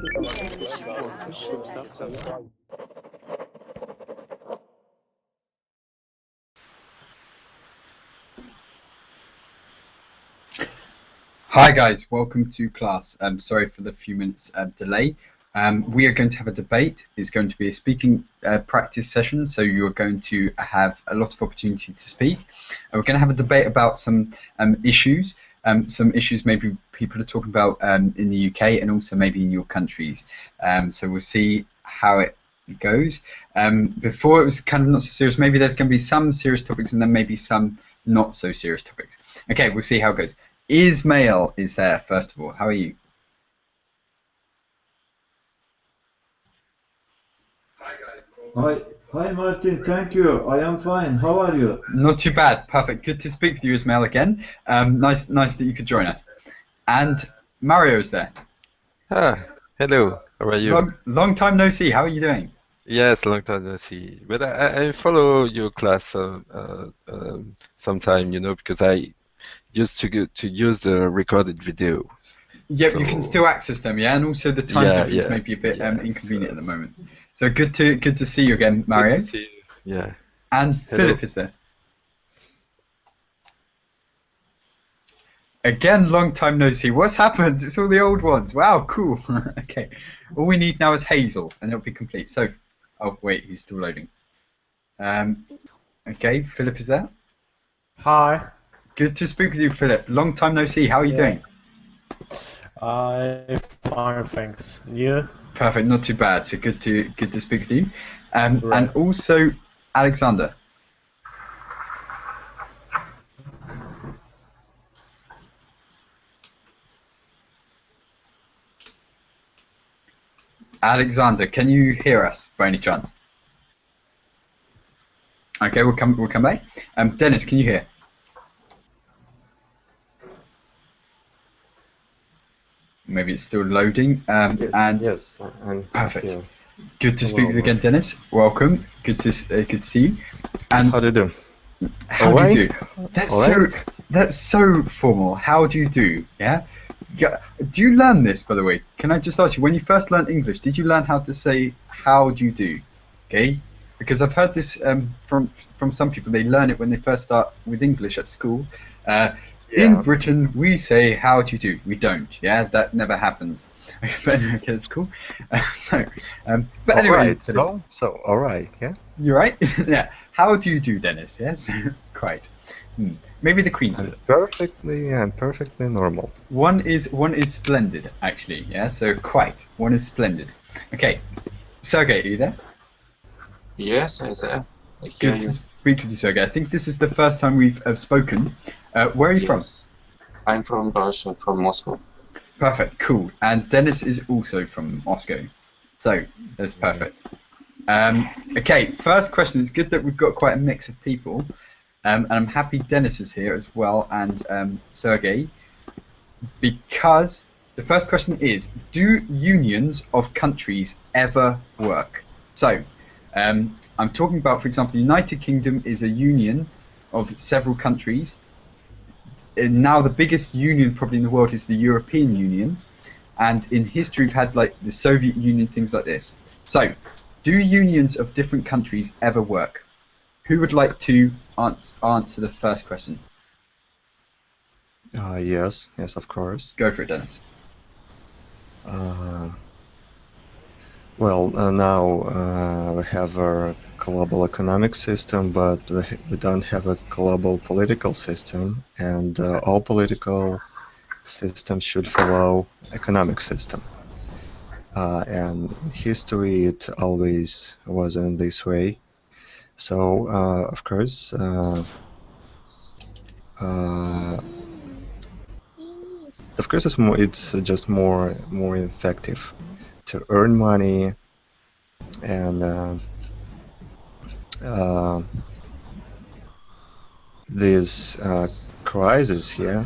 Hi guys, welcome to class. Sorry for the few minutes delay. We are going to have a debate. It's going to be a speaking practice session, so you're going to have a lot of opportunity to speak. We're going to have a debate about some issues maybe people are talking about in the UK and also maybe in your countries. So we'll see how it goes. Before it was kind of not so serious. Maybe there's going to be some serious topics and then maybe some not so serious topics. Okay, we'll see how it goes. Ismail is there, first of all. How are you? Hi, hi Martin, thank you. I am fine. How are you? Not too bad. Perfect. Good to speak with you, Ismail, again. Nice that you could join us. And Mario is there. Ah, hello. How are you? Long time no see. How are you doing? Yes, long time no see. But I follow your class sometime, because I used to use the recorded videos. Yep, you can still access them, yeah, and also the time difference may be a bit inconvenient at the moment. So good to see you again, Mario. Good to see you. Yeah. And Hello. Philip is there. Again, long time no see. What's happened? It's all the old ones. Wow, cool. Okay. All we need now is Hazel, and it'll be complete. So, oh wait, he's still loading. Okay, Philip is there. Hi. Good to speak with you, Philip. Long time no see. How are you doing? I'm fine, thanks. And you? Perfect. Not too bad. So good to speak with you. And also Alexander. Alexander, can you hear us by any chance? Okay, we'll come back. Dennis, can you hear? Maybe it's still loading. Yes, I'm perfect. Here. Good to speak with you again, Dennis. Welcome. Good to see you. And how do you do? How do you do? That's so formal. How do you do? Yeah. Do you learn this, by the way? Can I just ask you, when you first learned English, did you learn how to say "how do you do"? Okay, because I've heard this from some people. They learn it when they first start with English at school. In Britain, we say "how do you do." We don't. Yeah, that never happens. But okay, that's cool. But anyway, all right. So all right. Yeah. You're right. Yeah. How do you do, Dennis? Yes. Quite. Maybe the Queen's perfectly normal. One is splendid, actually. Yeah. So quite. One is splendid. Okay. Sergey, are you there? Yes, I'm there. Good to speak with you, Sergey. I think this is the first time we've spoken. Where are you from? I'm from Russia, from Moscow. Perfect. Cool. And Dennis is also from Moscow. So that's perfect. Okay. First question. It's good that we've got quite a mix of people. And I'm happy Dennis is here as well, and Sergey, because the first question is, do unions of countries ever work? So, I'm talking about, for example, the United Kingdom is a union of several countries. And now the biggest union probably in the world is the European Union, and in history we've had like the Soviet Union, things like this. So, do unions of different countries ever work? Who would like to answer the first question? Yes, of course. Go for it, Dennis. Well, now we have a global economic system, but we don't have a global political system, and all political systems should follow economic system. And in history, it always wasn't this way. So, of course, it's just more effective to earn money, and this crisis here,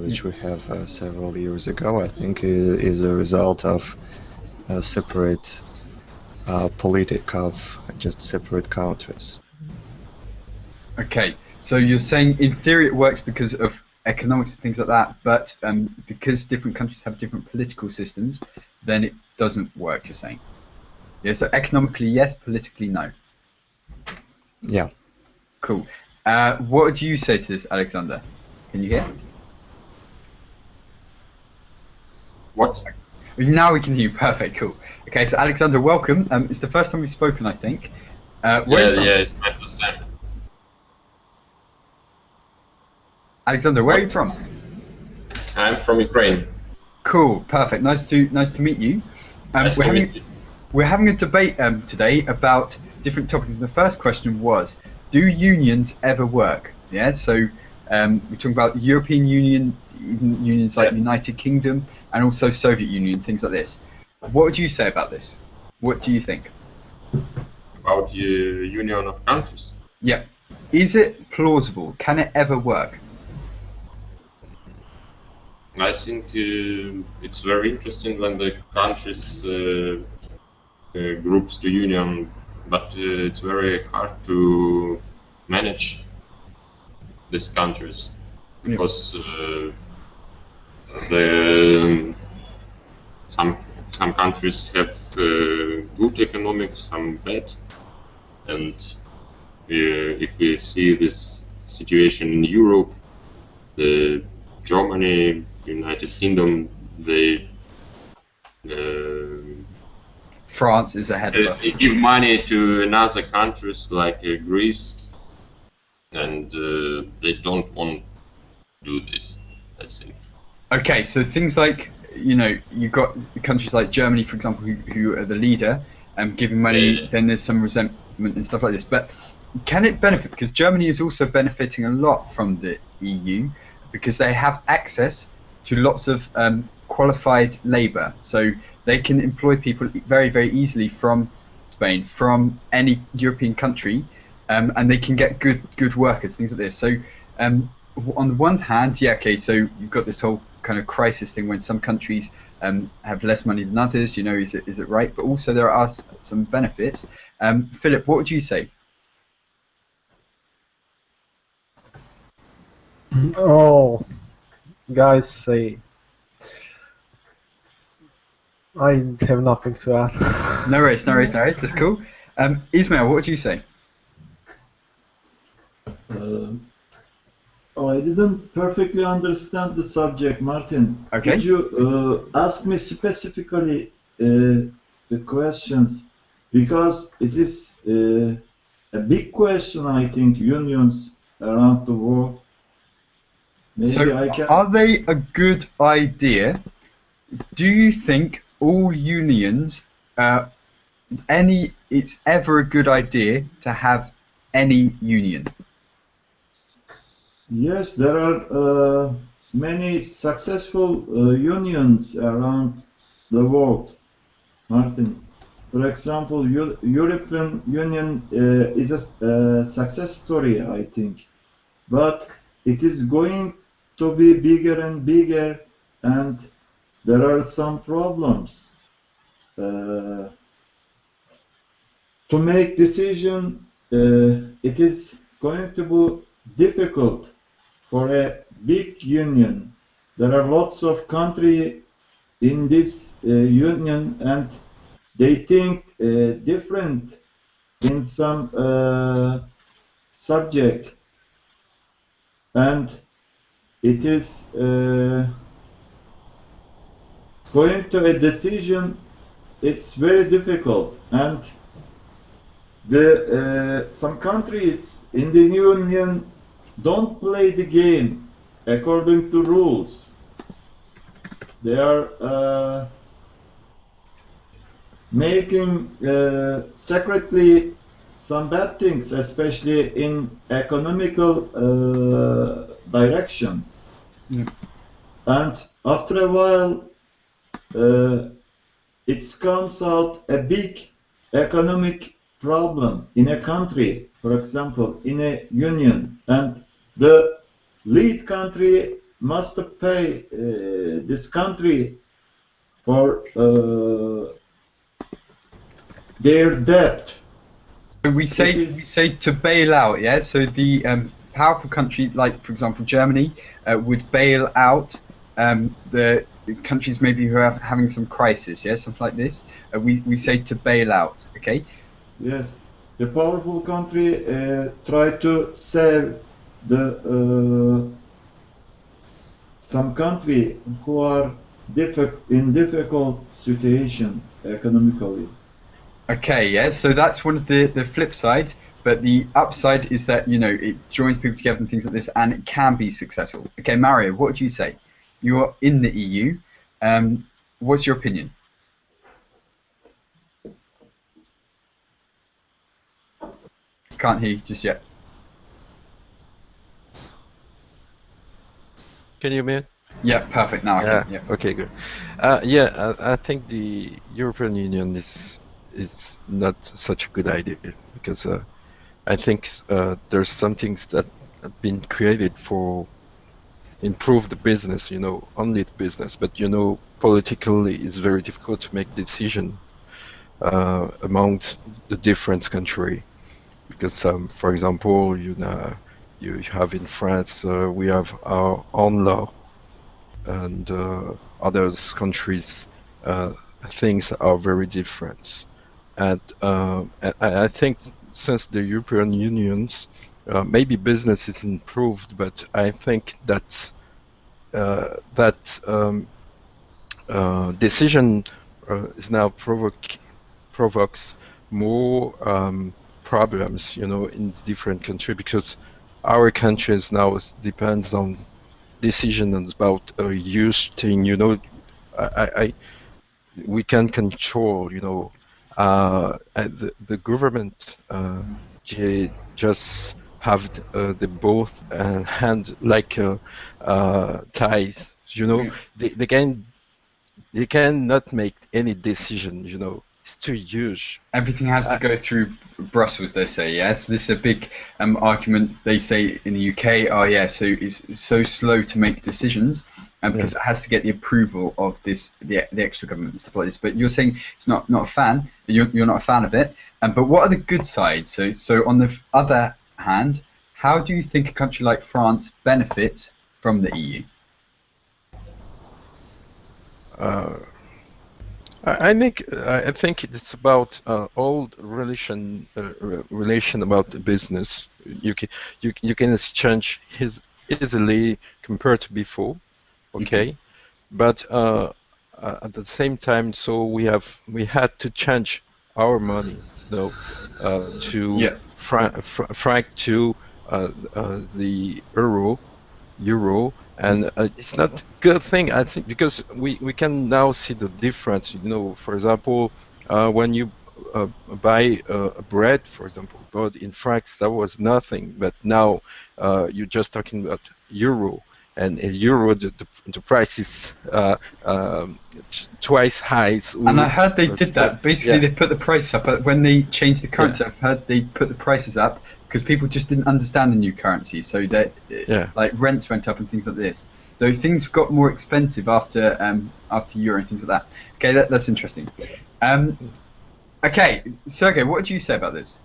which we have several years ago, I think is a result of a separate politic of just separate countries. Okay, so you're saying in theory it works because of economics and things like that, but because different countries have different political systems, then it doesn't work, you're saying? Yeah, so economically, yes, politically, no. Yeah. Cool. What would you say to this, Alexander? Can you hear? What? Now we can hear you. Perfect, cool. Okay, so Alexander, welcome. It's the first time we've spoken, I think. Where are you from? It's my first time. Alexander, where are you from? I'm from Ukraine. Cool, perfect. Nice to meet you. Nice to meet you. We're having a debate today about different topics. The first question was, do unions ever work? Yeah, so we're talking about the European Union, even unions like United Kingdom, and also Soviet Union, things like this. What would you say about this? What do you think? About the union of countries. Yeah. Is it plausible? Can it ever work? I think it's very interesting when the countries groups to union, but it's very hard to manage these countries because some countries have good economics, some bad, and if we see this situation in Europe, Germany, United Kingdom, they France is ahead of us. they give money to another countries like Greece, and they don't want to do this, I think. Okay, so things like, you know, you've got countries like Germany, for example, who are the leader and giving money, then there's some resentment and stuff like this. But can it benefit? Because Germany is also benefiting a lot from the EU because they have access to lots of qualified labour. So they can employ people very, very easily from Spain, from any European country, and they can get good workers, things like this. So on the one hand, yeah, okay, so you've got this whole kind of crisis thing when some countries have less money than others, you know, is it right? But also there are some benefits. Philip, what would you say? Oh, guys, say I have nothing to add. No worries, that's cool. Ismail, what would you say? I didn't perfectly understand the subject, Martin. Okay. Could you ask me specifically the questions? Because it is a big question, I think, unions around the world. Maybe So, I can... are they a good idea? Do you think all unions, it's ever a good idea to have any union? Yes, there are many successful unions around the world, Martin. For example, European Union is a success story, I think. But it is going to be bigger and bigger, and there are some problems. To make decision, it is going to be difficult for a big union. There are lots of countries in this union, and they think different in some subject, and it is going to a decision. It's very difficult, and some countries in the union don't play the game according to rules. They are making secretly some bad things, especially in economical directions. Yeah. And after a while, it comes out a big economic problem in a country, for example, in a union, and the lead country must pay this country for their debt. We say to bail out, yeah. So the powerful country, like for example Germany, would bail out the countries maybe who are having some crisis, yeah, something like this. We say to bail out, okay? Yes, the powerful country try to save the some country who are in difficult situation economically. Okay, yeah, so that's one of the flip sides, but the upside is that, you know, it joins people together and things like this, and it can be successful. Okay, Mario, what do you say? You're in the EU. What's your opinion? Can't hear you just yet. Can you hear me? Yeah, perfect. Now I Yeah. can. Yeah. Okay, good. Yeah, I think the European Union is not such a good idea because I think there's some things that have been created for improve the business, you know, only the business. But you know, politically, it's very difficult to make decision amongst the different country because, for example, you know, you have in France, we have our own law, and other countries, things are very different. And I think since the European Unions, maybe business is improved, but I think that decision is now provokes more problems, you know, in different countries because our countries now depends on decisions about a huge thing, you know. We can control, you know, the government just have the both hand like ties, you know. They cannot make any decision, you know. It's too huge. Everything has to go through Brussels, they say, yes. This is a big argument they say in the UK. Oh, yeah, so it's so slow to make decisions because it has to get the approval of the extra government and stuff like this. But you're saying it's not a fan. You're not a fan of it. But what are the good sides? So on the other hand, how do you think a country like France benefits from the EU? I think it's about old relation about the business. You can exchange easily compared to before, okay, but at the same time, so we had to change our money, though, to franc to the euro. And it's not a good thing, I think, because we can now see the difference. You know, for example, when you buy bread, for example, but in francs that was nothing, but now you're just talking about euro, and in euro the price is twice high. So and I heard they did that. Basically, they put the price up, but when they changed the currency, I've heard they put the prices up because people just didn't understand the new currency, so that like rents went up and things like this. So things got more expensive after euro and things like that. Okay, that's interesting. Okay, Sergey, what do you say about this?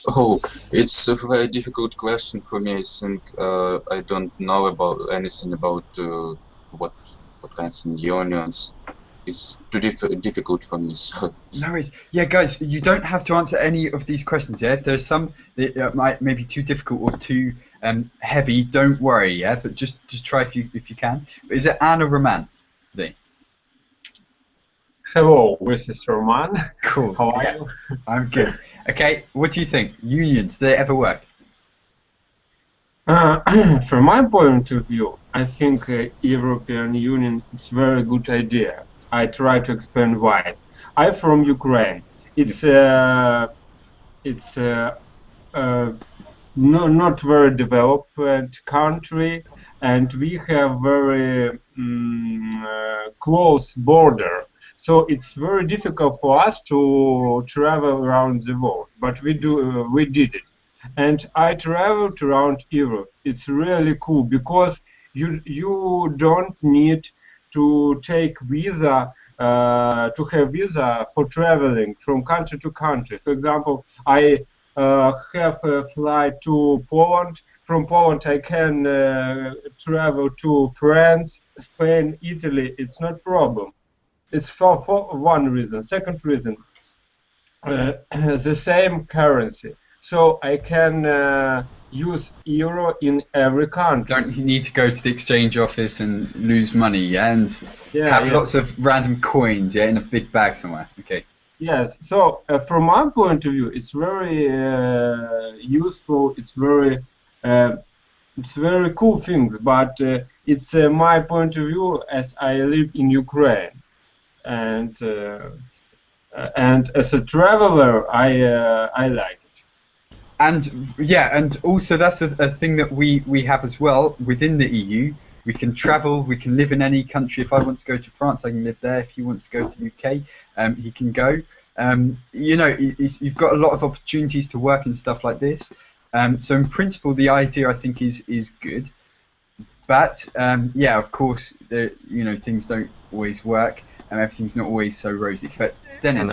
Oh, it's a very difficult question for me. I think I don't know about anything about what kinds of unions. It's too difficult for me. So. No worries. Yeah, guys, you don't have to answer any of these questions. Yeah, if there's some that might maybe too difficult or too heavy, don't worry. Yeah, but just try if you can. Is it Anne or Roman today? Hello, this is Roman. Cool. How are you? I'm good. Okay, what do you think? Unions, do they ever work? From my point of view, I think European Union is a very good idea. I try to explain why. I'm from Ukraine. It's not very developed country, and we have very close border. So it's very difficult for us to travel around the world, but we did it. And I traveled around Europe. It's really cool because you don't need to take visa to have visa for traveling from country to country. For example, I have a flight to Poland from Poland I can travel to France, Spain, Italy. It's not problem. It's for one reason. Second reason, the same currency. So I can use euro in every country. Don't need to go to the exchange office and lose money, yeah, and have lots of random coins, yeah, in a big bag somewhere. Okay. Yes. So from my point of view, it's very useful. It's very cool things. But it's my point of view as I live in Ukraine, and as a traveler, I like it. And yeah, and also that's a thing that we have as well within the EU. We can travel, we can live in any country. If I want to go to France, I can live there. If he wants to go to the UK, he can go. You know, you've got a lot of opportunities to work and stuff like this. So in principle, the idea I think is good. But yeah, of course, you know, things don't always work, and everything's not always so rosy. But Dennis,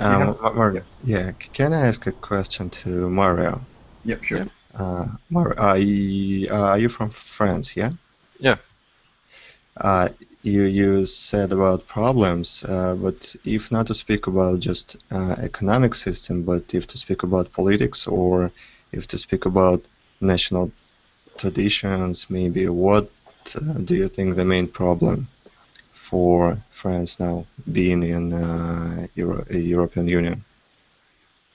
yeah, can I ask a question to Mario? Yep, sure. Mario, are you from France? Yeah. Yeah. You said about problems, but if not to speak about just economic system, but if to speak about politics, or if to speak about national traditions, maybe what do you think the main problem for France now being in European Union?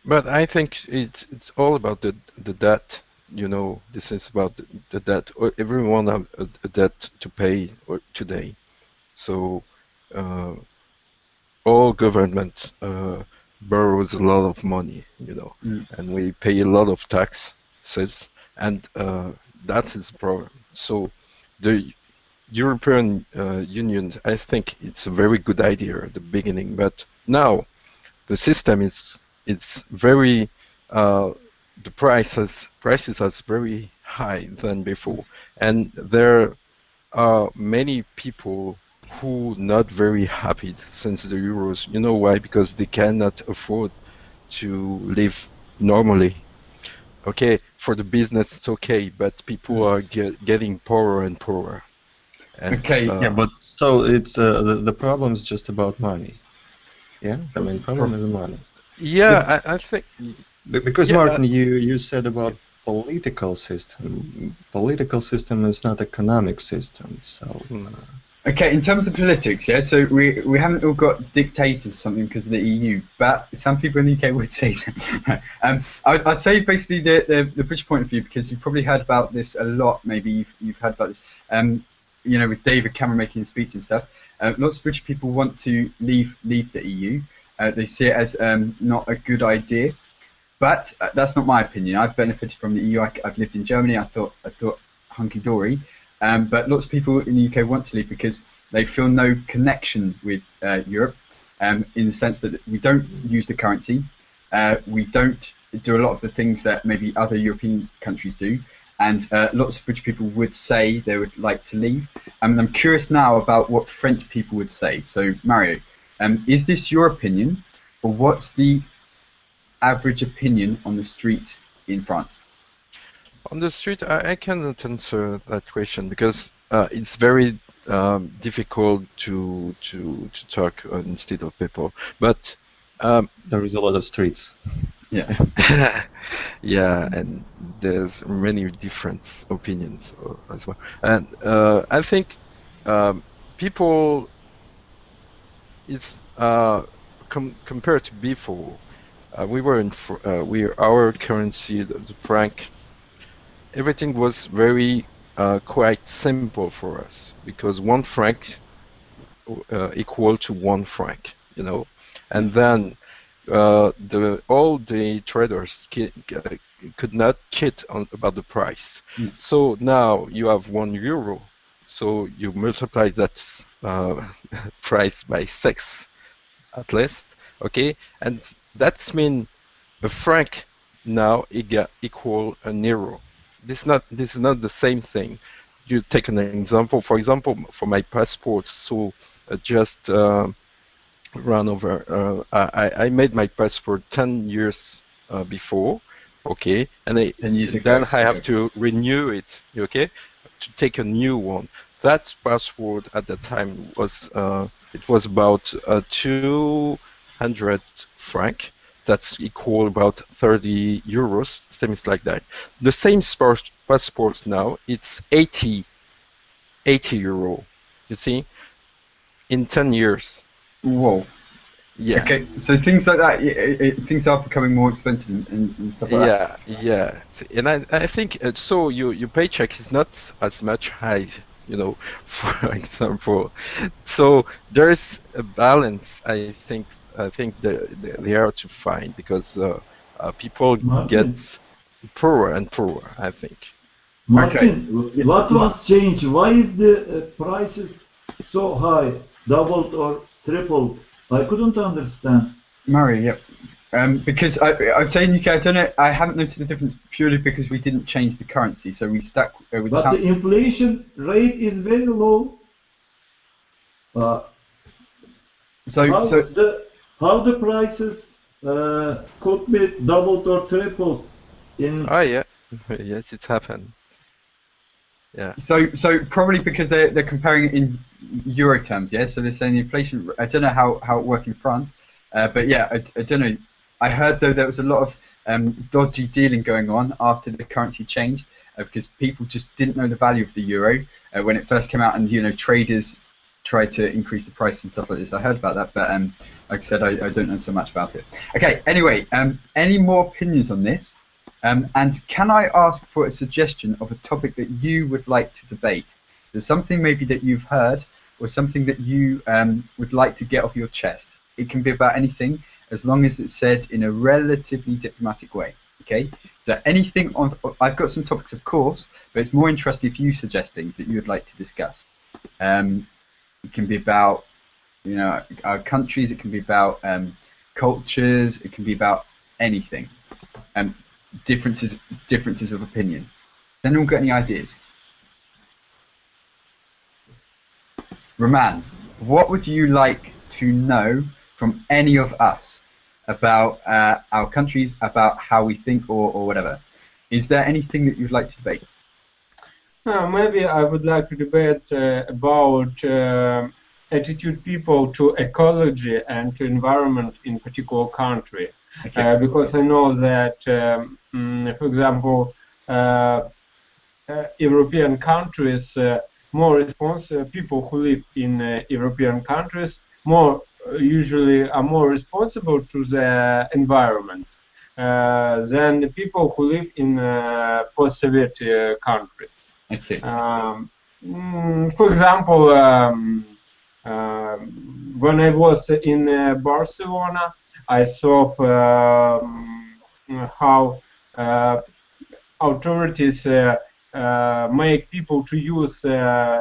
But I think it's all about the debt. You know, this is about the debt. Everyone has a debt to pay today. So all government borrows a lot of money, you know, and we pay a lot of taxes, and that is the problem. So the European Union, I think it's a very good idea at the beginning, but now the system it's very the prices are very high than before, and there are many people who not very happy since the euros. You know why? Because they cannot afford to live normally. Okay, for the business it's okay, but people are getting poorer and poorer. And okay, yeah, but so it's the problem is just about money. Yeah, the main problem is money. Yeah, I think. Because Martin, you said about political system. Political system is not economic system, so. Okay, in terms of politics, yeah. So we haven't all got dictators or something because of the EU, but some people in the UK would say so. I'd say basically the British point of view, because you've probably heard about this a lot. Maybe you've heard about this. You know, with David Cameron making a speech and stuff. Lots of British people want to leave the EU. They see it as not a good idea. But that's not my opinion. I've benefited from the EU. I've lived in Germany. I thought hunky-dory. But lots of people in the UK want to leave because they feel no connection with Europe, in the sense that we don't use the currency. We don't do a lot of the things that maybe other European countries do. And lots of British people would say they would like to leave. And I'm curious now about what French people would say. So, Mario, is this your opinion, or what's the average opinion on the streets in France? On the street, I cannot answer that question because it's very difficult to talk instead of people. But there is a lot of streets. Yeah. Yeah, and there's many different opinions as well. And I think people is compared to before. We were in our currency, the franc. Everything was very quite simple for us because 1 franc equal to 1 franc, you know, and then all the traders could not cheat about the price. So now you have €1, so you multiply that price by 6 at least, okay, and that means a franc now equal an euro. This is not the same thing. You take an example. For example, for my passport, so just run over. I made my passport 10 years before, okay, and 10 years ago. then I have to renew it, okay, to take a new one. That password at the time was it was about 200 franc. That's equal about 30 euros, things like that. The same passport now, it's 80 euro. You see, in 10 years. Whoa. Yeah. Okay, so things like that, things are becoming more expensive and stuff like that. Yeah. And I think so. Your paycheck is not as much high, you know, for example. So there's a balance. I think they are to find because people Martin. get poorer and poorer. I think. Martin, what was changed? Why is the prices so high, doubled or tripled? I couldn't understand. Murray, yeah. Because I'd say in UK, I don't know, I haven't noticed the difference purely because we didn't change the currency, so we stuck with But the inflation rate is very low. How the prices could be doubled or tripled in? Oh yeah, yes, it's happened. Yeah. So probably because they're comparing it in euro terms, yeah. So they're saying the inflation. I don't know how it works in France, but yeah, I don't know. I heard though there was a lot of dodgy dealing going on after the currency changed because people just didn't know the value of the euro when it first came out, and traders tried to increase the price and stuff like this. I heard about that, but like I said, I don't know so much about it. Okay. Anyway, any more opinions on this? And can I ask for a suggestion of a topic that you would like to debate? There's something maybe that you've heard or something that you would like to get off your chest. It can be about anything as long as it's said in a relatively diplomatic way. Okay? So anything on, I've got some topics, of course, but it's more interesting if you suggest things that you would like to discuss. It can be about, our countries. It can be about cultures. It can be about anything. Differences of opinion. Has anyone got any ideas? Roman, what would you like to know from any of us about our countries, about how we think or whatever? Is there anything that you'd like to debate? Maybe I would like to debate about attitude people to ecology and to environment in particular country. Okay. Because I know that, for example, European countries, people who live in European countries usually are more responsible to the environment than the people who live in post-Soviet countries. Okay. For example, when I was in Barcelona, I saw how authorities make people to use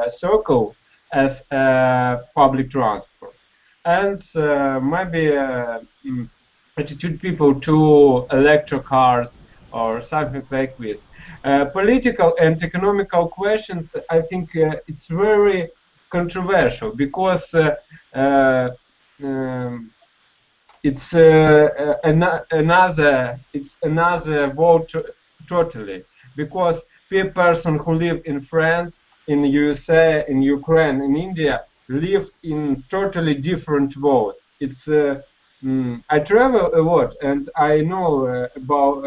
circle as public transport, and maybe attitude people to electric cars or something like this. Political and economical questions, I think it's very controversial because it's another vote totally, because a person who live in France, in USA, in Ukraine, in India live in totally different vote. It's I travel a lot and I know about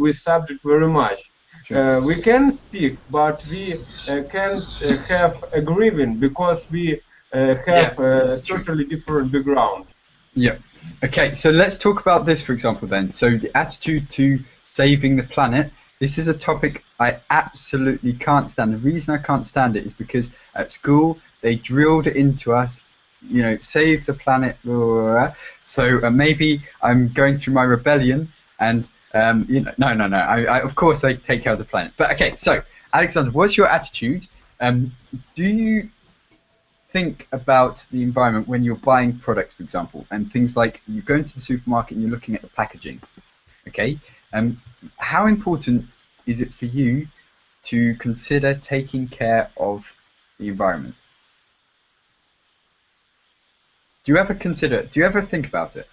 this subject very much. We can speak, but we can't have agreement because we have a totally different background. Yeah. Okay, so let's talk about this, for example, then. So the attitude to saving the planet. This is a topic I absolutely can't stand. The reason I can't stand it is because at school they drilled it into us, save the planet. So maybe I'm going through my rebellion and, no. I of course I take care of the planet. But okay, so Alexander, what's your attitude? Do you think about the environment when you're buying products, for example, and things like you go into the supermarket and you're looking at the packaging? Okay. How important is it for you to consider taking care of the environment? Do you ever think about it?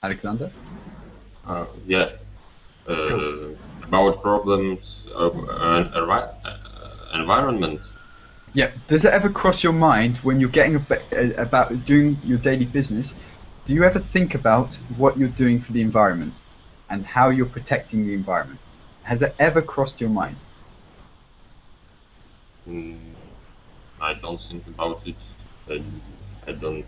Alexander? Yeah. About problems of environment. Yeah. Does it ever cross your mind when you're getting about doing your daily business? Do you ever think about what you're doing for the environment and how you're protecting the environment? Has it ever crossed your mind? I don't think about it. I don't.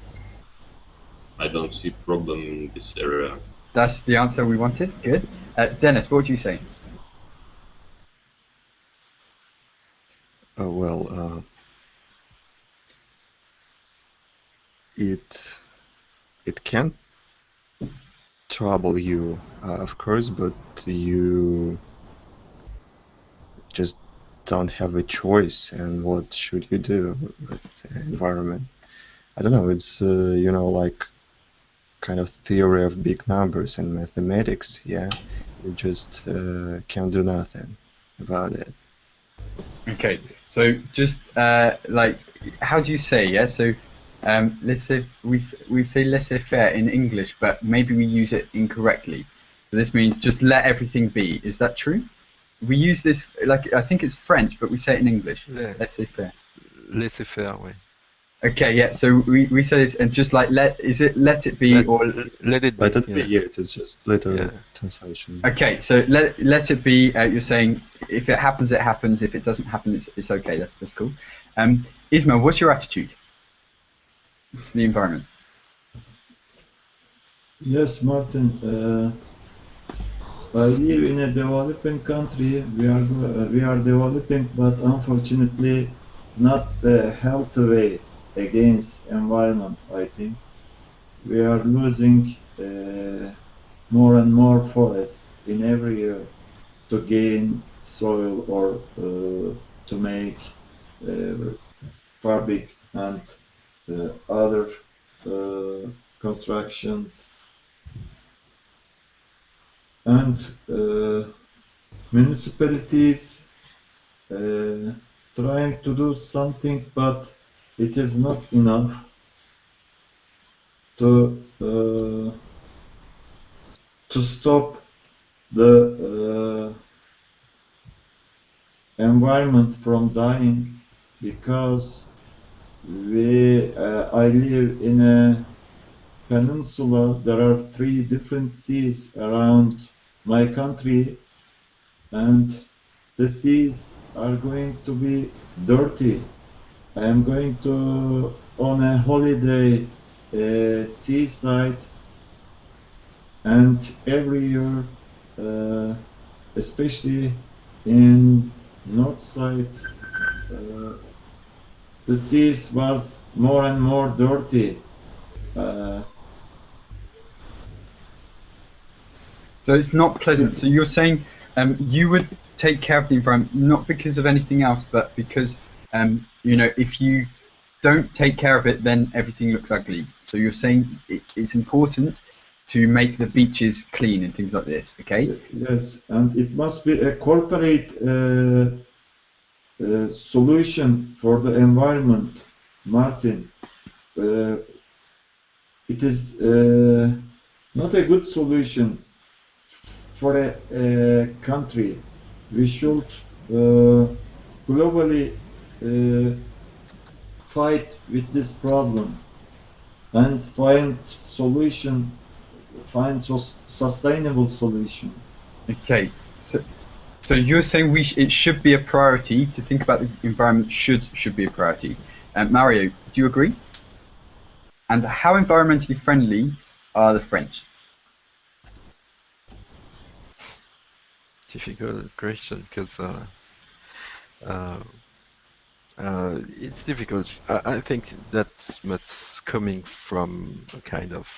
I don't see problem in this area. That's the answer we wanted. Good. Dennis, what would you say? Well, it can trouble you, of course, but you just don't have a choice. And what should you do with the environment? I don't know. It's like kind of theory of big numbers and mathematics. Yeah, you just can't do nothing about it. Okay, so just like, how do you say? Yeah, so let's say we say laissez-faire in English, but maybe we use it incorrectly. So this means just let everything be. Is that true? We use this like, I think it's French, but we say it in English. Yeah. Laissez-faire. Laissez-faire, oui. Okay, yeah. So we say this and just like let it be or Let it be. Let it be. yeah. Yeah, it's just literal Yeah. translation. okay. So let it be. You're saying if it happens, it happens. If it doesn't happen, it's okay. That's cool. Ismail, what's your attitude to the environment? Yes, Martin. I live in a developing country. We are developing, but unfortunately, not the healthy way against environment. I think we are losing more and more forest in every year to gain soil or to make fabrics and other constructions. And municipalities trying to do something, but it is not enough to stop the environment from dying, because I live in a peninsula. There are 3 different seas around my country, and the seas are going to be dirty. I am going to on a holiday seaside, and every year, especially in north side, the seas was more and more dirty. So it's not pleasant. So you're saying you would take care of the environment not because of anything else, but because if you don't take care of it, then everything looks ugly. So you're saying it's important to make the beaches clean and things like this. Okay. Yes, and it must be a corporate solution for the environment, Martin. It is not a good solution for a country. We should globally fight with this problem and find sustainable solution. Okay. So you're saying it should be a priority to think about the environment. Should be a priority. Mario, do you agree? And how environmentally friendly are the French? Difficult question because it's difficult. I think that's much coming from a kind of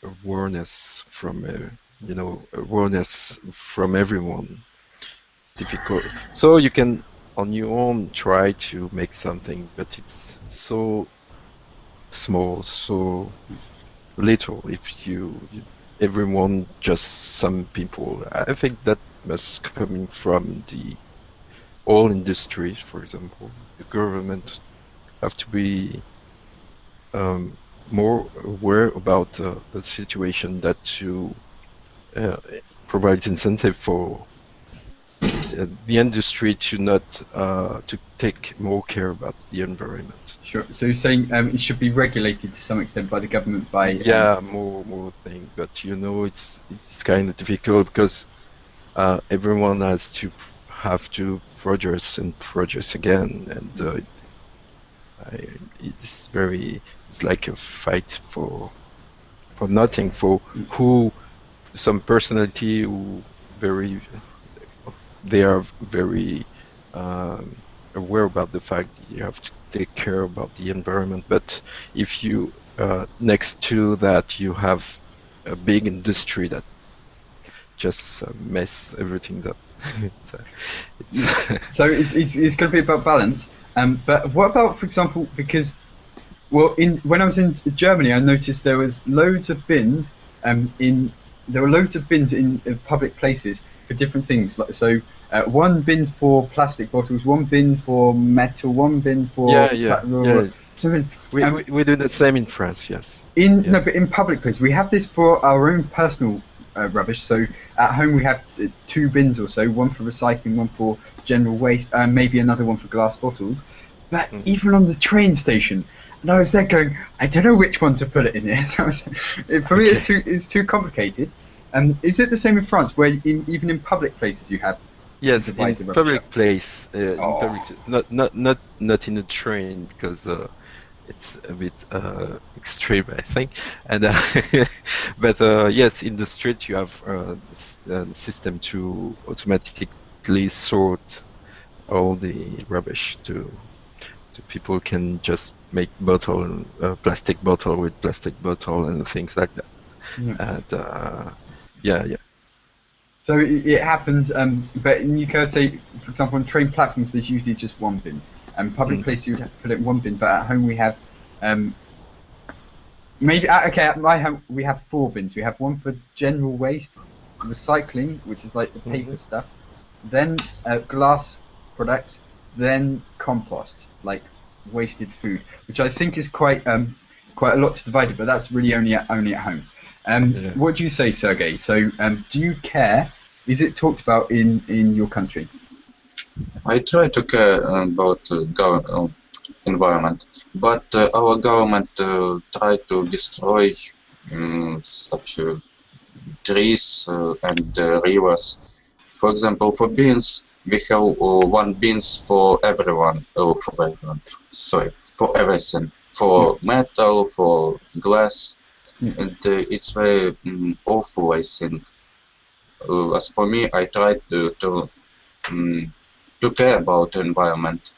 awareness from awareness from everyone. It's difficult. So you can on your own try to make something, but it's so small, so little. If everyone, just some people. I think that must coming from the all industries, for example. The government have to be more aware about the situation, that to provide incentive for the industry to not to take more care about the environment. Sure. So you're saying it should be regulated to some extent by the government by Yeah, more thing, but you know it's kind of difficult because everyone has to have to produce and produce again, and it's like a fight for nothing, for who some personality who they are very aware about the fact that you have to take care about the environment, but if you next to that you have a big industry that just mess everything up. So it's going to be about balance. But what about, for example, because when I was in Germany, I noticed there was loads of bins in public places for different things. Like one bin for plastic bottles, one bin for metal, one bin for yeah. We do the same in France, yes. No, but in public places we have this for our own personal rubbish. So at home we have 2 bins or so, one for recycling, one for general waste, and maybe another one for glass bottles. But even on the train station, and I was there going, I don't know which one to put it in here. So for me, it's too complicated. Is it the same in France, where even in public places you have? Yes, in public place, not in a train, because it's a bit extreme, I think. And but yes, in the street you have a system to automatically sort all the rubbish. To people can just make plastic bottle with plastic bottle and things like that. And yeah. So it happens, but you can say, for example, on train platforms there's usually just one bin. Public places you would have to put it in one bin, but at home we have maybe at my home we have 4 bins. We have one for general waste, recycling, which is like the paper stuff, then glass products, then compost, like wasted food, which I think is quite a lot to divide it, but that's really only at home. What do you say, Sergey? So do you care? Is it talked about in your country? I try to care about environment, but our government try to destroy such trees and rivers. For example, for bins, we have 1 bins for everyone. For everything. For metal, for glass. And it's very awful, I think. As for me, I try to care about the environment,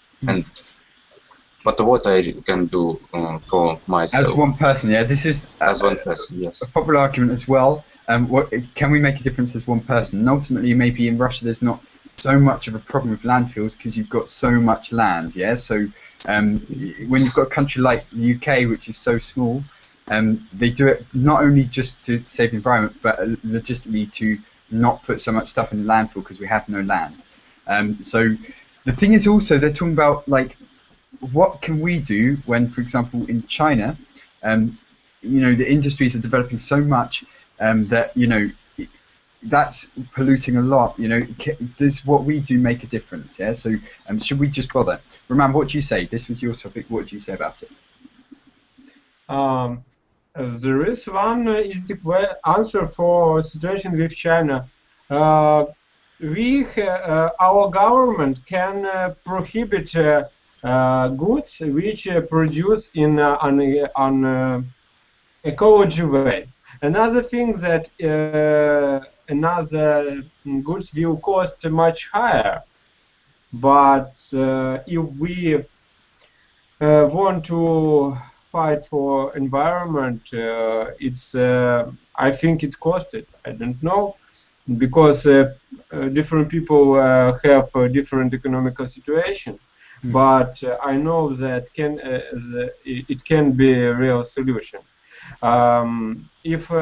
but what I can do for myself. As one person, yeah. This is as one person, yes. A popular argument as well. What can we make a difference as one person? And ultimately, maybe in Russia, there's not so much of a problem with landfills because you've got so much land, yeah. So when you've got a country like the UK, which is so small. They do it not only just to save the environment, but logistically to not put so much stuff in the landfill because we have no land. So the thing is also they're talking about like what can we do when, for example, in China, the industries are developing so much that that's polluting a lot. Does what we do make a difference? Yeah. So should we just bother? Roman, what do you say? This was your topic. What do you say about it? There is one easy answer for situation with China. Our government can prohibit goods which produce in an ecology way. Another thing that another goods will cost much higher. But if we want to fight for environment, I think it cost it. I don't know, because different people have a different economical situation. But I know that it can be a real solution. If we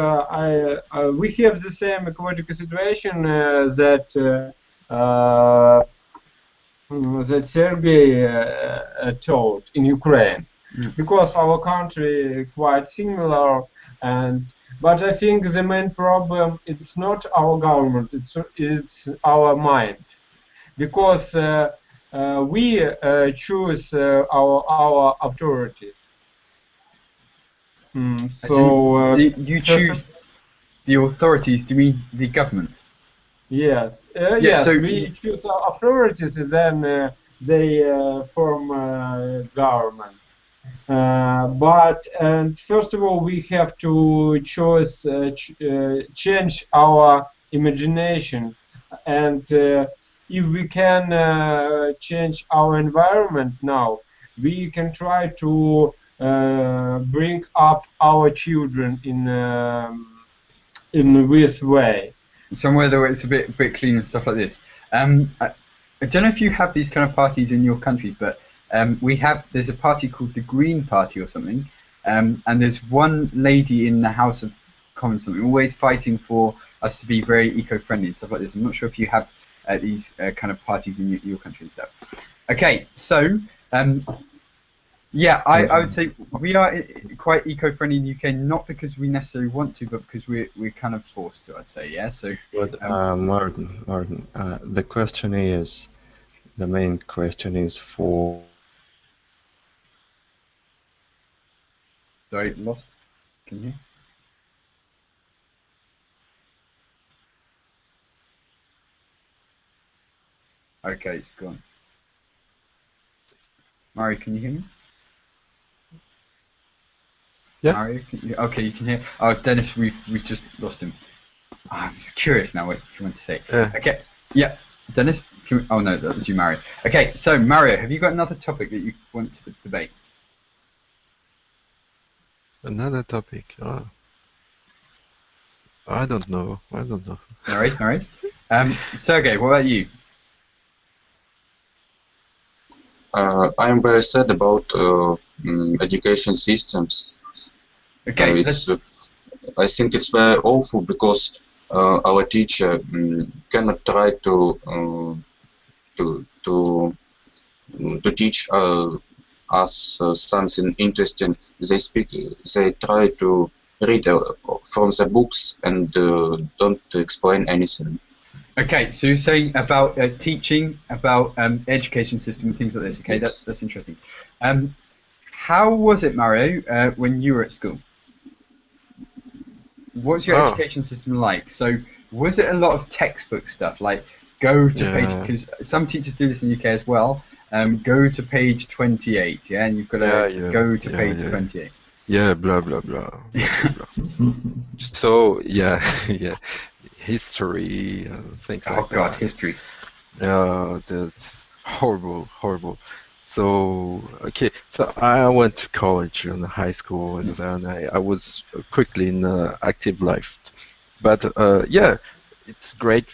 have the same ecological situation that Sergey told in Ukraine. because our country quite similar, but I think the main problem it's not our government, it's our mind, because we choose our authorities. So You choose the authorities. Do you mean the government? yes, Yeah, yes, so we choose our authorities, and then they form government. And first of all, we have to change our imagination, and if we can change our environment now, we can try to bring up our children in this way. Somewhere though it's a bit clean and stuff like this. I don't know if you have these kind of parties in your countries, but there's a party called the Green Party or something, and there's one lady in the House of Commons something always fighting for us to be very eco-friendly and stuff like this. I'm not sure if you have these kind of parties in your country and stuff. Okay, so yeah, I would say we are quite eco-friendly in the UK, not because we necessarily want to, but because we're kind of forced to, I'd say, yeah? So, But Martin, the question is, the main question is for... Sorry, lost? Can you? Okay, it's gone. Mario, can you hear me? Yeah. Mario, okay, you can hear. Oh, Dennis, we've just lost him. Oh, I'm just curious now what you want to say. Okay, yeah, Dennis. Oh no, that was you, Mario. Okay, so Mario, have you got another topic that you want to debate? Another topic. Oh. I don't know. No worries. Sergey, what about you? I am very sad about education systems. Okay, I think it's very awful because our teacher cannot try to teach us something interesting. They try to read from the books and don't explain anything. Okay, so you're saying about teaching, about education system, things like this. Okay, that's interesting. How was it, Mario, when you were at school? What's your education system like? So was it a lot of textbook stuff, like go to page, because some teachers do this in the UK as well, go to page 28, yeah, and you've got to go to page 28. Yeah, blah, blah, blah. So, yeah, history, things like that. Oh, God, history. That's horrible. So, okay, so I went to college and high school, and then I was quickly in active life. But, yeah, it's great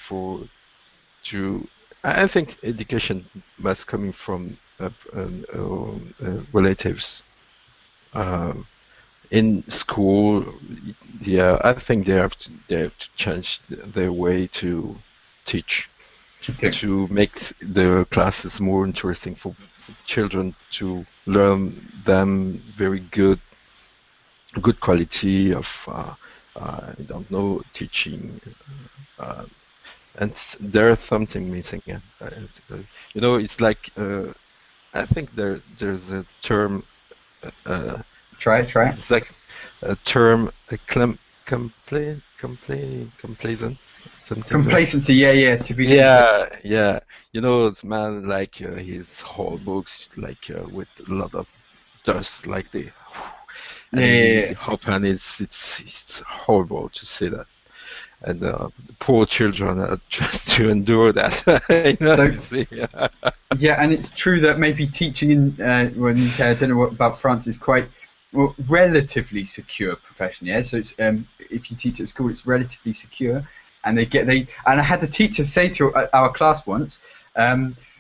I think education must coming from relatives. In school, yeah, I think they have to change their way to teach, to make the classes more interesting for children, to learn them very good quality of I don't know, teaching, and there's something missing. You know, it's like I think there's a term. Try it. It's like a term, complacence, something. Complacency, yeah, to be. Yeah. You know, this man, like his whole books, like with a lot of dust, like the. And it's horrible to see that, and the poor children are just to endure that. Yeah, and it's true that maybe teaching in I don't know about France, is quite relatively secure profession. Yeah, so it's if you teach at school, it's relatively secure, and and I had a teacher say to our class once.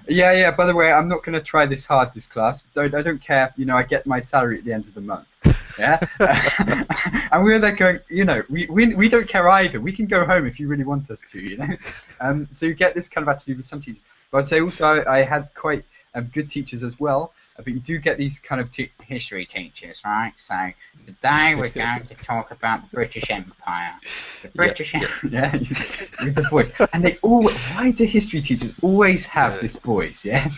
Yeah. By the way, I'm not going to try this hard, this class. I don't care. You know, I get my salary at the end of the month. Yeah, and we were there going. You know, we don't care either. We can go home if you really want us to. You know, so you get this kind of attitude with some teachers. But I'd say also I had quite good teachers as well. but you do get these kind of history teachers, right? So today we're going to talk about the British Empire. The British Empire, yeah, with the voice. And they all, why do history teachers always have this voice, yeah?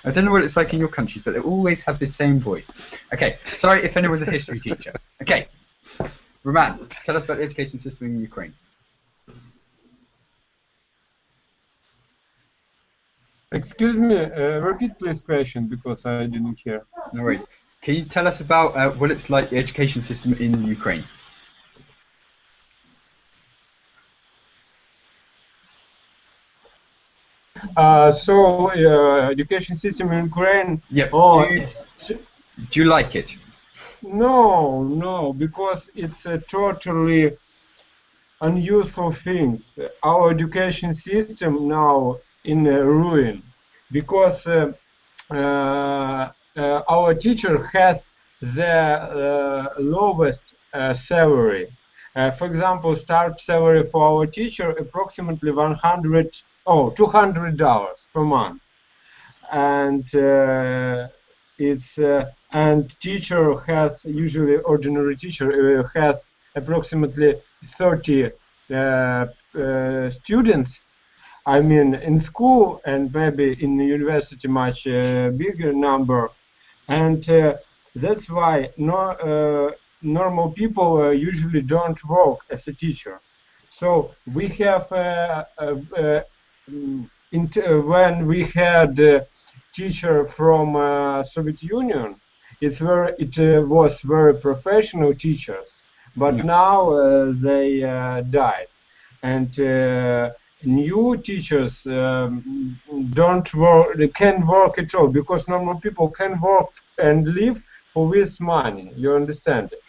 I don't know what it's like in your countries, but they always have this same voice. Okay, sorry if anyone's a history teacher. Okay, Roman, tell us about the education system in Ukraine. Excuse me, repeat please question because I didn't hear. No worries. Can you tell us about what it's like, the education system in Ukraine? Education system in Ukraine. Yeah. Oh, do you like it? No, because it's a totally unuseful things. Our education system now in ruin because our teacher has the lowest salary. For example, start salary for our teacher approximately $200 per month, and and teacher has usually ordinary teacher has approximately 30 students. I mean, in school and maybe in the university much bigger number, and that's why normal people usually don't work as a teacher. So we have when we had teacher from Soviet Union, it was very professional teachers, but now they died, and new teachers don't work. They can't work at all because normal people can work and live for this money. You understand it?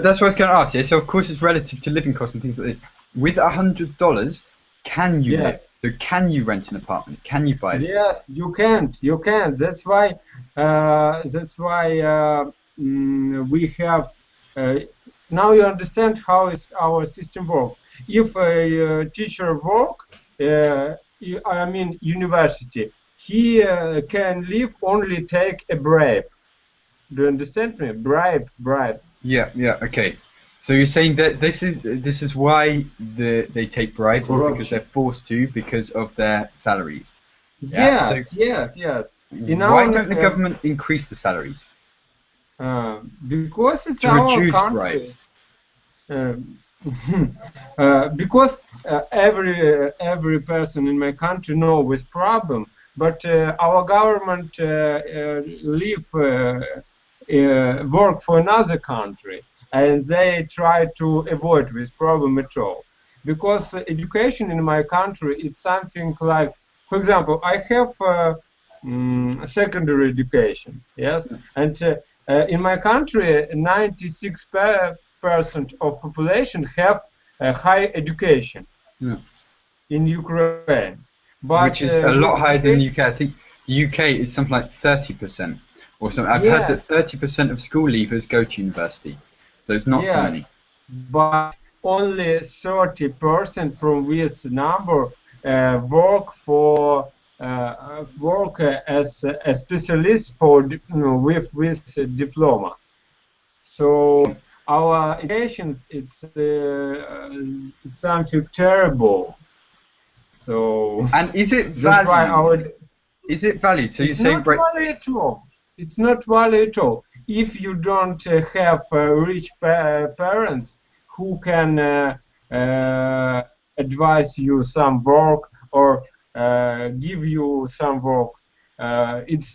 That's what I was going to ask. Yeah. So of course it's relative to living costs and things like this. With $100, can you live? So can you rent an apartment? Can you buy it? Yes, you can't. You can't. That's why. We have. Now you understand how our system works. If a teacher work, I mean university, he can live only take a bribe. Do you understand me? Bribe. Yeah. Okay. So you're saying that this is why they take bribes, is because they're forced to because of their salaries. Yes. Why don't the government increase the salaries? Because it's to our reduce country. bribes. Because every person in my country knows this problem, but our government work for another country, and they try to avoid this problem at all. Because education in my country, it's something like, for example, I have secondary education, yes, and in my country, 96% of population have high education in Ukraine, but which is a lot higher than the UK. I think the UK is something like 30% or something. I've heard that 30% of school leavers go to university, so it's not so many. But only 30% from this number work as a specialist for with diploma. So our education, it's something terrible. So and is it valued? Is it valued? So you're saying it's not valued at all. It's not valued at all. If you don't have rich parents who can advise you some work or give you some work, it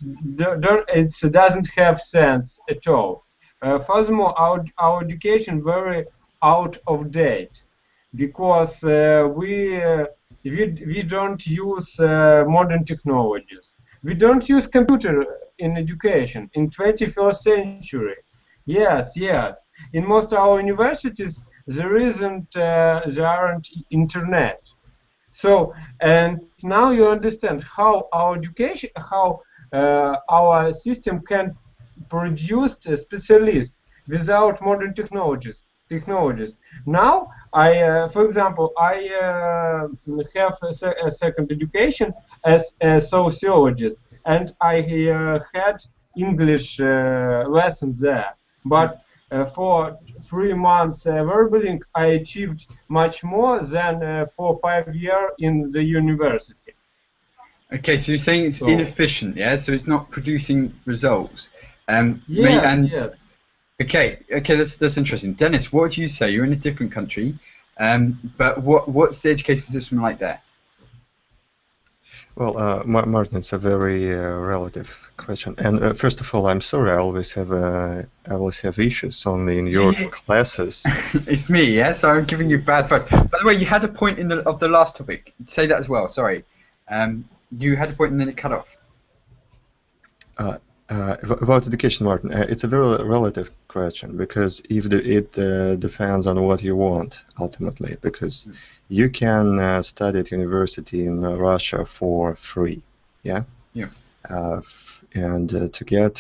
doesn't have sense at all. Furthermore, our education very out of date because we don't use modern technologies. We don't use computer in education in 21st century. Yes. In most of our universities, there aren't internet. So, and now you understand how our education, how our system can produce specialists without modern technologies. Now, for example, I have a second education as a sociologist, and I had English lessons there. But for 3 months verbaling, I achieved much more than for 5 years in the university. Okay, so you're saying it's So- inefficient, yeah? So it's not producing results. Yes, yes. Okay, that's interesting. Dennis, what would you say? You're in a different country, but what's the education system like there? Well, Martin, it's a very relative question. And first of all, I'm sorry, I always have issues only in your classes. It's me, yeah. So I'm giving you bad advice. By the way, you had a point of the last topic. Say that as well. Sorry, you had a point and then it cut off. About education, Martin, it's a very relative question because it depends on what you want ultimately. Because you can study at university in Russia for free, yeah. Yeah. And to get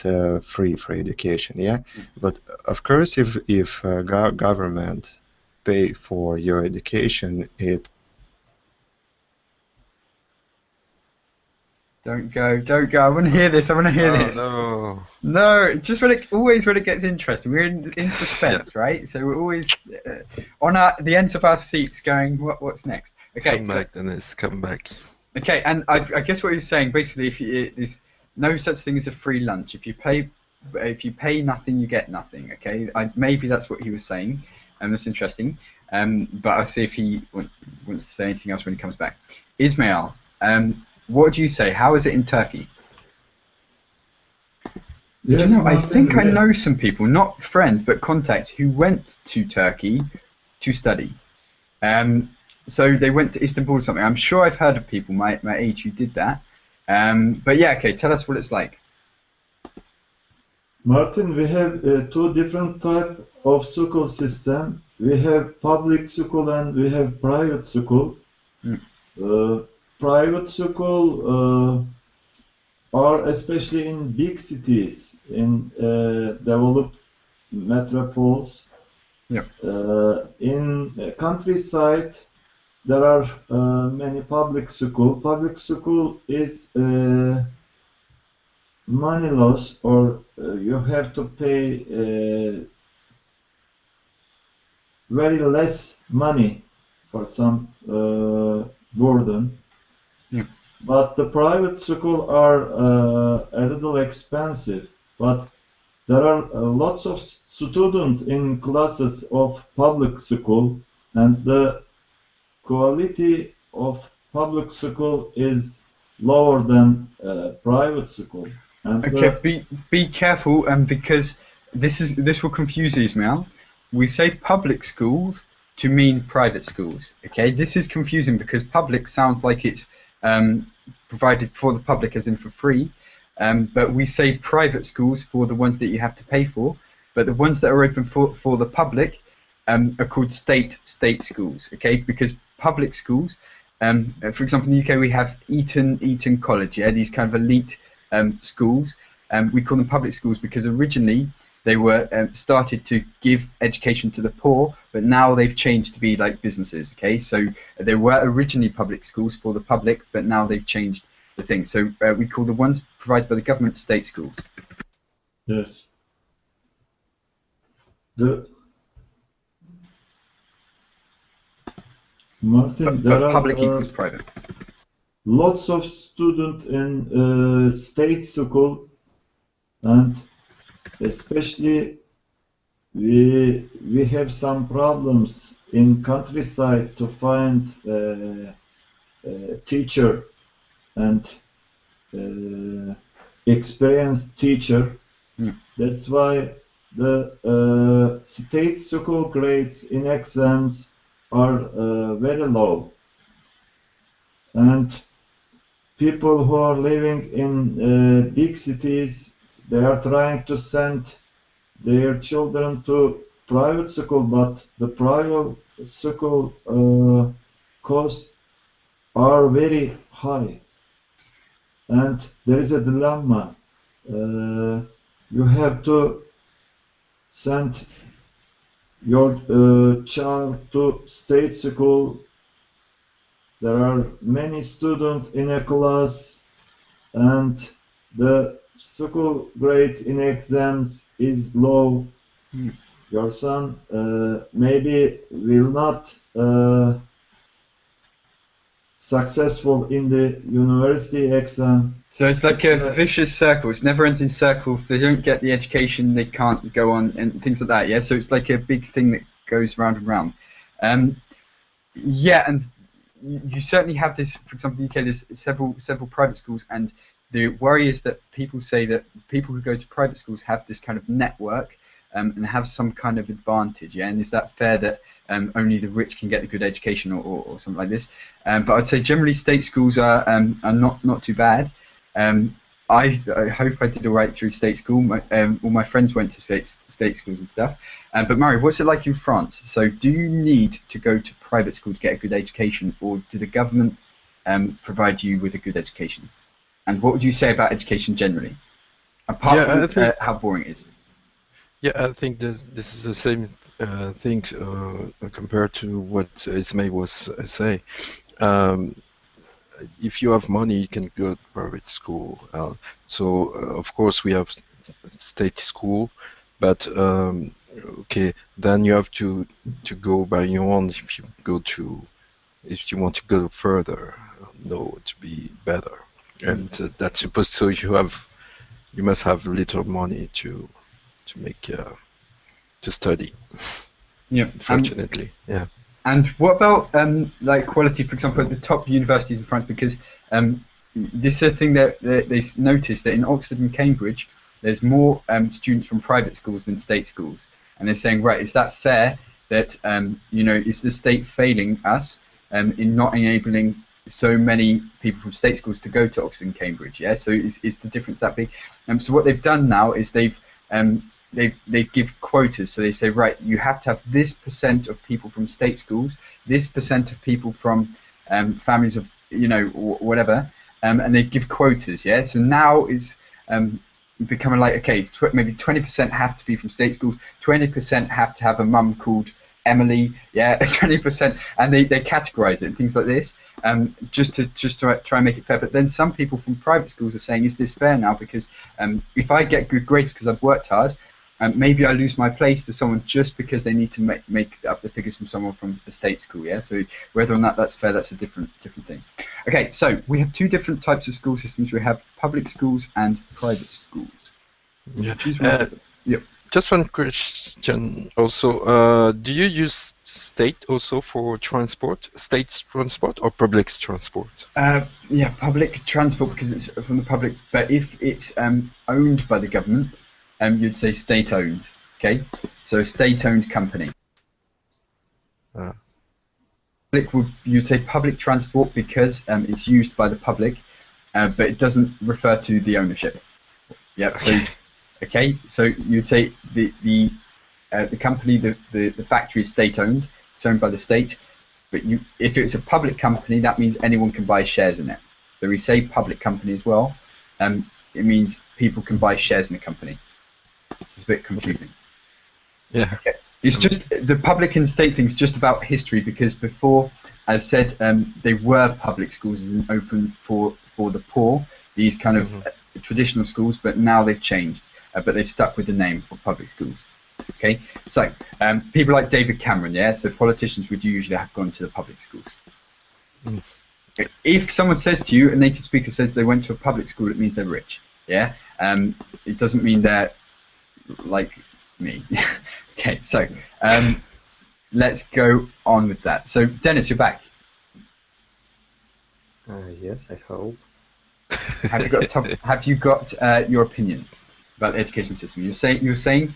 free education, yeah. But of course, if government pay for your education, it. Don't go. I want to hear this. this. No. No, just always when it gets interesting. We're in suspense, right? So we're always on the ends of our seats, going, "What's next?" Okay, Come back, Dennis. Come back. Okay, and I guess what you're saying basically, if there's no such thing as a free lunch. If you pay nothing, you get nothing. Okay, maybe that's what he was saying, and that's interesting. But I'll see if he wants to say anything else when he comes back. Ismail, what do you say? How is it in Turkey? Yes, Do you know, I Martin, think I know some people, not friends, but contacts, who went to Turkey to study. So they went to Istanbul or something. I'm sure I've heard of people my age who did that. But yeah, okay, tell us what it's like. Martin, we have two different type of school system. We have public school and we have private school. Private school are especially in big cities, in developed metropoles. Yeah. In countryside, there are many public school. Public school is money loss, or you have to pay very less money for some burden. Yeah. But the private school are a little expensive. But there are lots of students in classes of public school, and the quality of public school is lower than private school. And Okay, be careful, because this will confuse Ismail. We say public schools to mean private schools. Okay, this is confusing because public sounds like it's provided for the public, as in for free. But we say private schools for the ones that you have to pay for. But the ones that are open for the public are called state schools. Okay, because public schools, for example, in the UK we have Eton College. Yeah, these kind of elite schools. We call them public schools because originally they were started to give education to the poor, but now they've changed to be like businesses. Okay, so they were originally public schools for the public, but now they've changed the thing. So we call the ones provided by the government state schools. yes, Martin, there But are public equals private. lots of students in state school, and especially we have some problems in countryside to find teacher and experienced teacher. Yeah. That's why the state school grades in exams are very low, and people who are living in big cities, they are trying to send their children to private school, but the private school costs are very high, and there is a dilemma. You have to send your child to state school. There are many students in a class, and the school grades in exams is low, Hmm. your son maybe will not successful in the university exam. So it's like It's a vicious circle. It's never-ending circle. If they don't get the education, they can't go on and things like that. Yeah. So it's like a big thing that goes round and round. Yeah, and you certainly have this. For example, in the UK, there's several private schools, and the worry is that people say that people who go to private schools have this kind of network and have some kind of advantage. Yeah, and is that fair that only the rich can get the good education or something like this? But I'd say generally state schools are not too bad. I hope I did all right through state school. All my friends went to state schools and stuff. But Murray, what's it like in France? So do you need to go to private school to get a good education, or do the government provide you with a good education? And what would you say about education generally, apart from how boring it is? Yeah, I think this is the same thing compared to what Ismay was saying. If you have money, you can go to private school. Of course we have state school, but okay, then you have to go by your own if you want to go further, to be better, and that's supposed so you must have little money to make to study. Yeah, fortunately, yeah. And what about like quality, for example, at the top universities in France? Because this is a thing that they noticed that in Oxford and Cambridge, there's more students from private schools than state schools, and they're saying, right, is that fair? That is the state failing us in not enabling so many people from state schools to go to Oxford and Cambridge? Yeah, so is the difference that big? So what they've done now is they give quotas. So they say, right, you have to have this % of people from state schools, this % of people from families of whatever, and they give quotas. Yeah, so now it's becoming like, okay, maybe 20% have to be from state schools, 20% have to have a mum called Emily, yeah, 20%, and they categorize it and things like this, just to try and make it fair. But then some people from private schools are saying, is this fair now? Because if I get good grades because I've worked hard, maybe I lose my place to someone just because they need to make up the figures from someone from a state school. Yeah, so whether or not that's fair, that's a different thing. Okay, so we have two different types of school systems. We have public schools and private schools. Yeah. Yep. Just one question also. Do you use state also for transport, state transport or public transport? Yeah, public transport because it's from the public. But if it's owned by the government, you'd say state-owned. Okay, so a state-owned company. You'd say public transport because it's used by the public, but it doesn't refer to the ownership. Yeah. So. Okay, so you'd say the company, the factory is state-owned, it's owned by the state, but if it's a public company, that means anyone can buy shares in it. So we say public company as well, it means people can buy shares in the company. It's a bit confusing. Yeah. Okay. It's just, the public and state thing's just about history, because before, as said, they were public schools and open for the poor, these kind of traditional schools, but now they've changed. But they've stuck with the name of public schools. Okay, so people like David Cameron, yeah, so politicians would usually have gone to the public schools. If someone says to you, a native speaker says they went to a public school, it means they're rich, yeah? It doesn't mean they're like me. Okay, so let's go on with that. So Dennis, you're back. Yes, I hope. Have you got your opinion about the education system? You were saying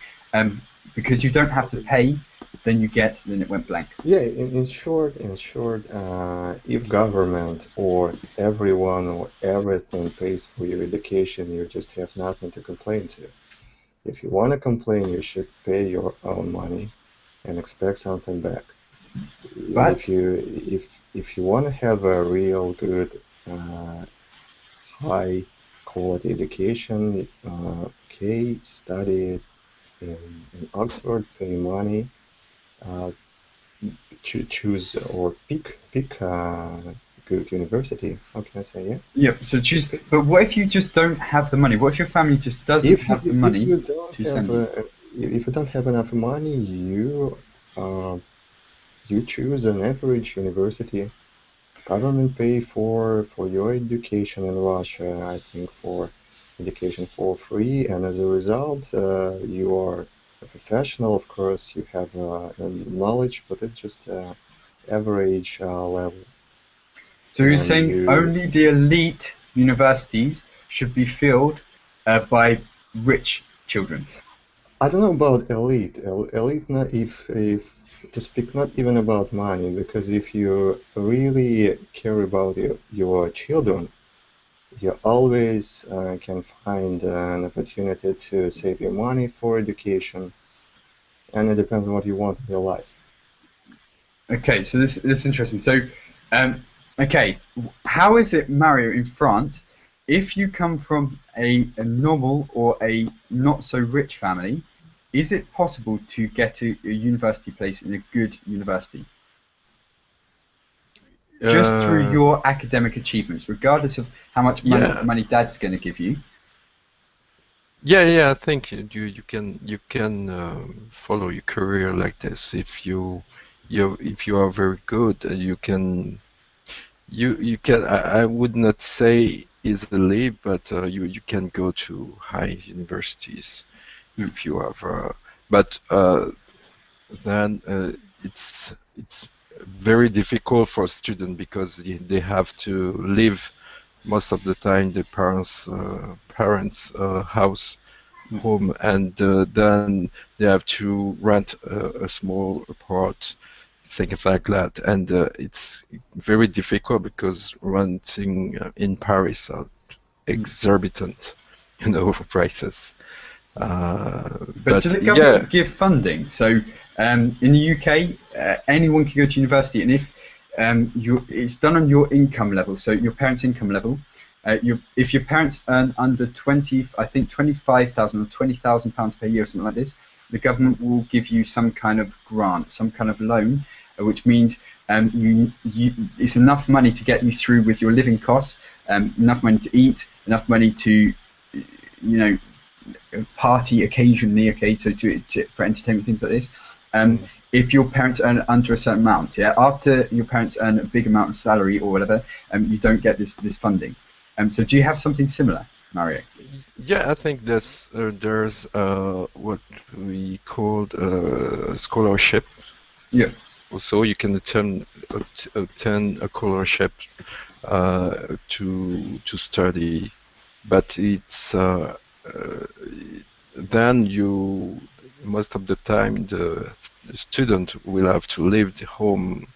because you don't have to pay, then it went blank. Yeah, in short, if government or everyone or everything pays for your education, you just have nothing to complain to. If you want to complain, you should pay your own money and expect something back. But if you want to have a real good high quality education, okay, study in Oxford, pay money, choose or pick a good university. How can I say? Yeah. Yeah. So choose. But what if you just don't have the money? What if your family just doesn't have the money if you don't to send have you? if you don't have enough money, you choose an average university. Government pay for your education in Russia. I think for education for free, and as a result, you are a professional. Of course, you have knowledge, but it's just average level. So you're And saying you, only the elite universities should be filled by rich children. I don't know about elite. Elite, not if to speak not even about money, because if you really care about your children, you always can find an opportunity to save your money for education, and it depends on what you want in your life. Okay, so this is interesting. So, okay, how is it, Mario, in France, if you come from a normal or a not so rich family, is it possible to get to a university place in a good university? Just through your academic achievements, regardless of how much money Dad's going to give you. Yeah, I think you can follow your career like this if you are very good. You can I would not say easily, but you can go to high universities if you have. But then it's very difficult for students because they have to live most of the time the parents' house home, and then they have to rent a small apart, things like that, and it's very difficult because renting in Paris are exorbitant, prices. But does the government give funding? So in the UK, anyone can go to university, and if it's done on your income level, so your parents' income level. If your parents earn under 25,000 or £20,000 per year or something like this, the government will give you some kind of grant, some kind of loan, which means it's enough money to get you through with your living costs, enough money to eat, enough money to, party occasionally, okay, so for entertainment, things like this. If your parents earn under a certain amount, after your parents earn a big amount of salary or whatever, you don't get this funding. So do you have something similar, Mario? Yeah, I think there's what we called scholarship. Yeah. Also, you can obtain a scholarship to study, but it's then most of the time the student will have to leave the home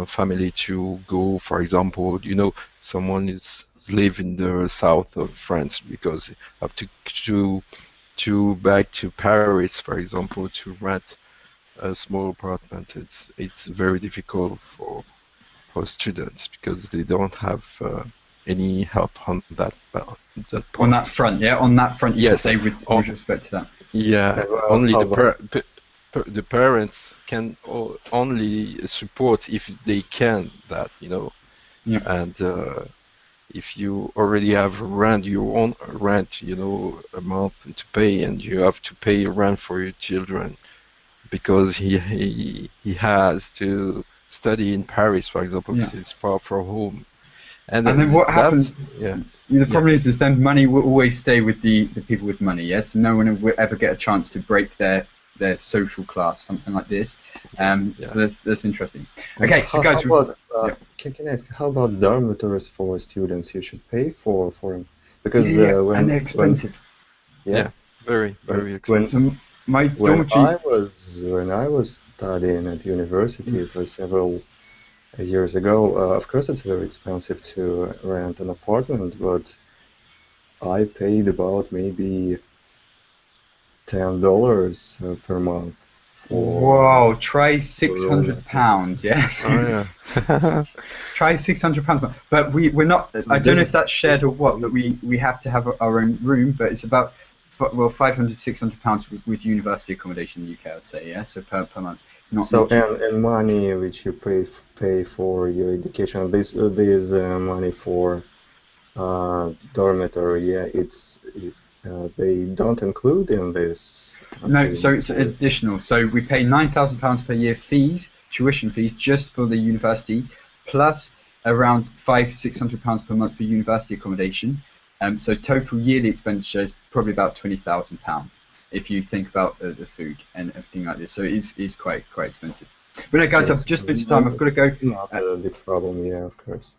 family to go. For example, someone is live in the south of France because have to back to Paris, for example, to rent a small apartment. It's very difficult for students because they don't have any help on that point. On that front, on that front, you yes. Say with respect to that. Yeah, only the parents can only support if they can that, Yeah. And if you already have your own rent, a month to pay, and you have to pay rent for your children because he has to study in Paris, for example, because it's far from home. And then what happens? Yeah. The problem is then money will always stay with the people with money. Yes, so no one will ever get a chance to break their social class, something like this. So that's interesting. Okay, so guys, can I ask, how about dormitories for students? You should pay for them because and they're expensive. Very very expensive. When I was studying at university, it was several years ago. Of course, it's very expensive to rent an apartment, but I paid about maybe $10 per month. Wow! Try £600. Yes. Oh yeah. Try £600. But we're not. I don't know if that's shared or what. But we have to have our own room. But it's about well, 500, 600 pounds with university accommodation in the UK, I'd say, yeah. So per month. Not So not- and money which you pay for your education, this money for dormitory, yeah, they don't include in this. No, so it's additional. So we pay £9,000 per year fees, tuition fees, just for the university, plus around £600 per month for university accommodation. So total yearly expenditure is probably about £20,000 if you think about the food and everything like this. So it's quite expensive. But no, guys, Yes. I've just noticed time. I've got to go. Not a big problem, yeah, of course.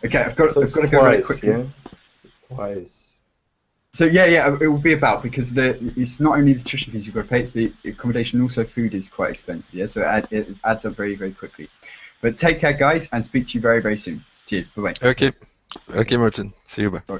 Okay, I've got So to it's go very twice, quickly. yeah? It's twice. So yeah, it will be about, because it's not only the tuition fees you've got to pay, it's the accommodation, also food is quite expensive. Yeah, so it adds up very quickly. But take care, guys, and speak to you very soon. Cheers. Bye bye. Okay, Martin. See you. Bye. Bye.